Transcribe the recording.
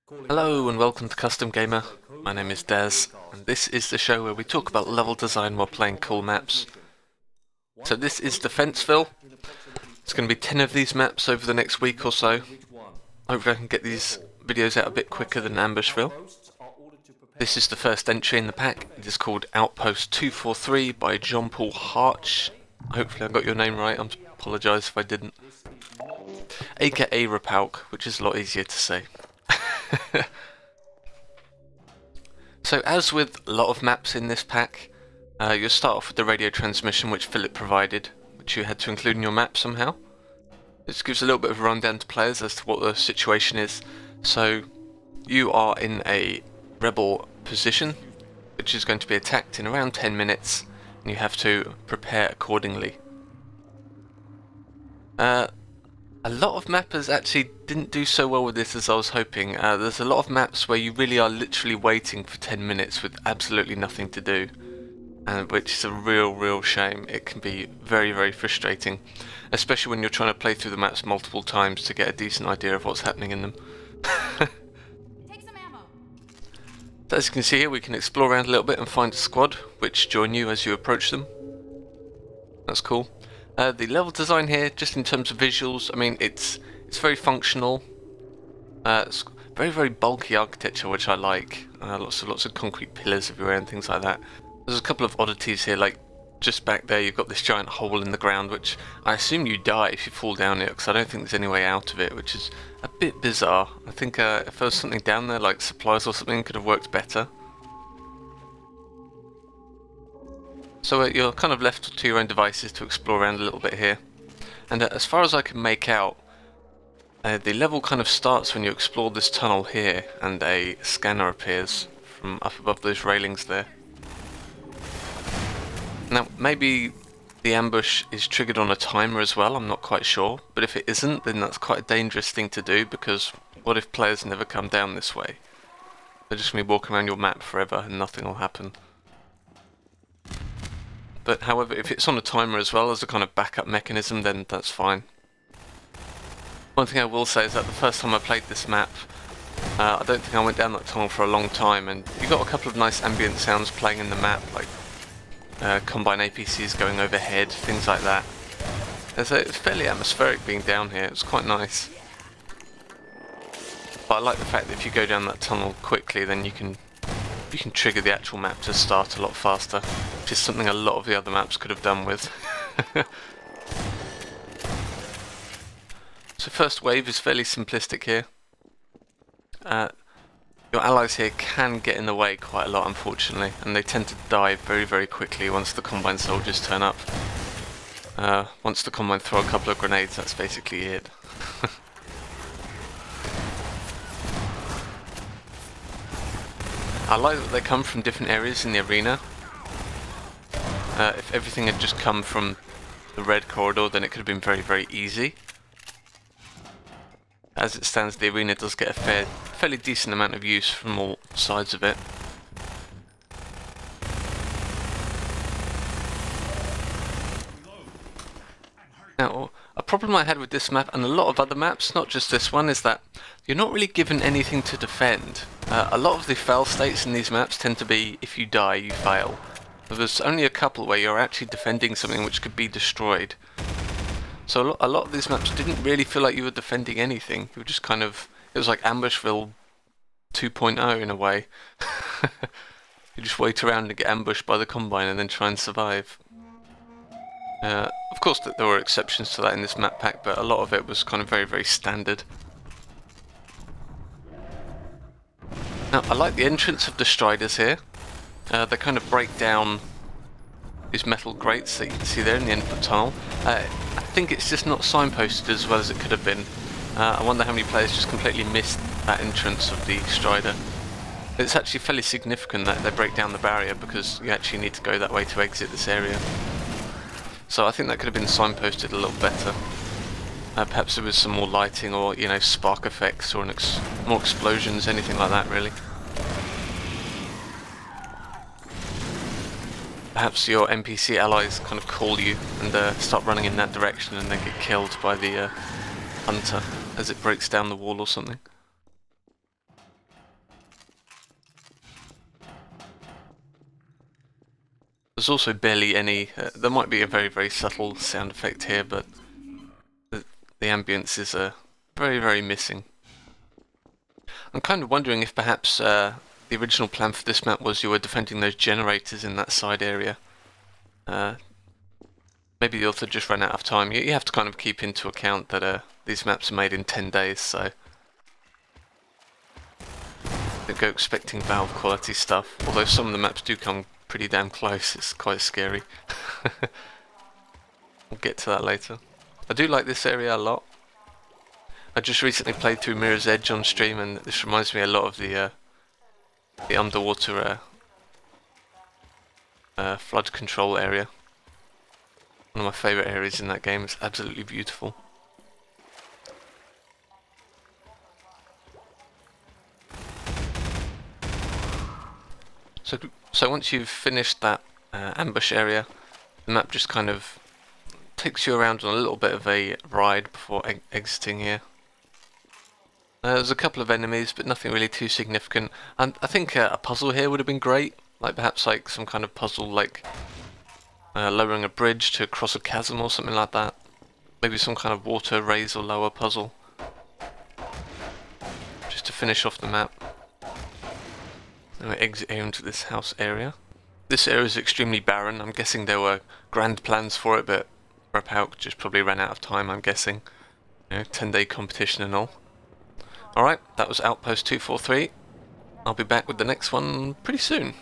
Hello and welcome to Custom Gamer. My name is Des, and this is the show where we talk about level design while playing cool maps. So this is Defendville. It's going to be 10 of these maps over the next week or so. Hopefully I can get these videos out a bit quicker than Ambushville. This is the first entry in the pack. It is called Outpost 243 by John Paul Harch. Hopefully I got your name right, I apologise if I didn't. AKA Rapowke, which is a lot easier to say. So as with a lot of maps in this pack, you'll start off with the radio transmission which Philip provided, which you had to include in your map somehow. This gives a little bit of a rundown to players as to what the situation is. So you are in a rebel position which is going to be attacked in around 10 minutes and you have to prepare accordingly. A lot of mappers actually didn't do so well with this as I was hoping. There's a lot of maps where you really are literally waiting for 10 minutes with absolutely nothing to do, which is a real shame. It can be very frustrating, especially when you're trying to play through the maps multiple times to get a decent idea of what's happening in them. Take some ammo. So as you can see here, we can explore around a little bit and find a squad which join you as you approach them. That's cool. The level design here, just in terms of visuals, I mean, it's very functional. It's very bulky architecture, which I like. Lots of concrete pillars everywhere and things like that. There's a couple of oddities here, like just back there you've got this giant hole in the ground, which I assume you die if you fall down it, because I don't think there's any way out of it, which is a bit bizarre. I think if there was something down there, like supplies or something, could have worked better. So you're kind of left to your own devices to explore around a little bit here. And as far as I can make out, the level kind of starts when you explore this tunnel here and a scanner appears from up above those railings there. Now maybe the ambush is triggered on a timer as well, I'm not quite sure, but if it isn't then that's quite a dangerous thing to do, because what if players never come down this way? They're just going to be walking around your map forever and nothing will happen. But however, if it's on a timer as well as a kind of backup mechanism, then that's fine. One thing I will say is that the first time I played this map, I don't think I went down that tunnel for a long time, and you got a couple of nice ambient sounds playing in the map, like combine APCs going overhead, things like that. It's fairly atmospheric being down here, it's quite nice. But I like the fact that if you go down that tunnel quickly, then you can trigger the actual map to start a lot faster, which is something a lot of the other maps could have done with. So first wave is fairly simplistic here. Your allies here can get in the way quite a lot, unfortunately, and they tend to die very quickly once the combine soldiers turn up. Once the combine throw a couple of grenades, that's basically it. I like that they come from different areas in the arena. If everything had just come from the red corridor, then it could have been very easy. As it stands, the arena does get a fairly decent amount of use from all sides of it. Now, a problem I had with this map and a lot of other maps, not just this one, is that you're not really given anything to defend. A lot of the fail states in these maps tend to be if you die, you fail. There's only a couple where you're actually defending something which could be destroyed. So a lot of these maps didn't really feel like you were defending anything. You were just kind of, it was like Ambushville 2.0 in a way. You just wait around and get ambushed by the combine and then try and survive. Of course there were exceptions to that in this map pack, but a lot of it was kind of very standard. Now I like the entrance of the Striders here. They kind of break down these metal grates that you can see there in the end of the tunnel. I think it's just not signposted as well as it could have been. I wonder how many players just completely missed that entrance of the Strider. It's actually fairly significant that they break down the barrier, because you actually need to go that way to exit this area. So I think that could have been signposted a little better. Perhaps there was some more lighting, or spark effects, or more explosions, anything like that really. Perhaps your NPC allies kind of call you and start running in that direction and then get killed by the hunter as it breaks down the wall or something. There's also barely any, there might be a very, very subtle sound effect here, but the ambience is very, very missing. I'm kind of wondering if perhaps the original plan for this map was you were defending those generators in that side area. Maybe the author just ran out of time. You have to kind of keep into account that these maps are made in 10 days, so don't go expecting Valve quality stuff, although some of the maps do come pretty damn close. It's quite scary. We'll get to that later. I do like this area a lot. I just recently played through Mirror's Edge on stream, and this reminds me a lot of the underwater flood control area. One of my favourite areas in that game. It's absolutely beautiful. So once you've finished that ambush area, the map just kind of takes you around on a little bit of a ride before exiting here. There's a couple of enemies, but nothing really too significant. And I think a puzzle here would have been great, like perhaps like some kind of puzzle like lowering a bridge to cross a chasm or something like that. Maybe some kind of water raise or lower puzzle, just to finish off the map. Then we exit here into this house area. This area is extremely barren. I'm guessing there were grand plans for it, but Rapowke just probably ran out of time, I'm guessing. You know, 10-day competition and all. Alright, that was Outpost 243. I'll be back with the next one pretty soon.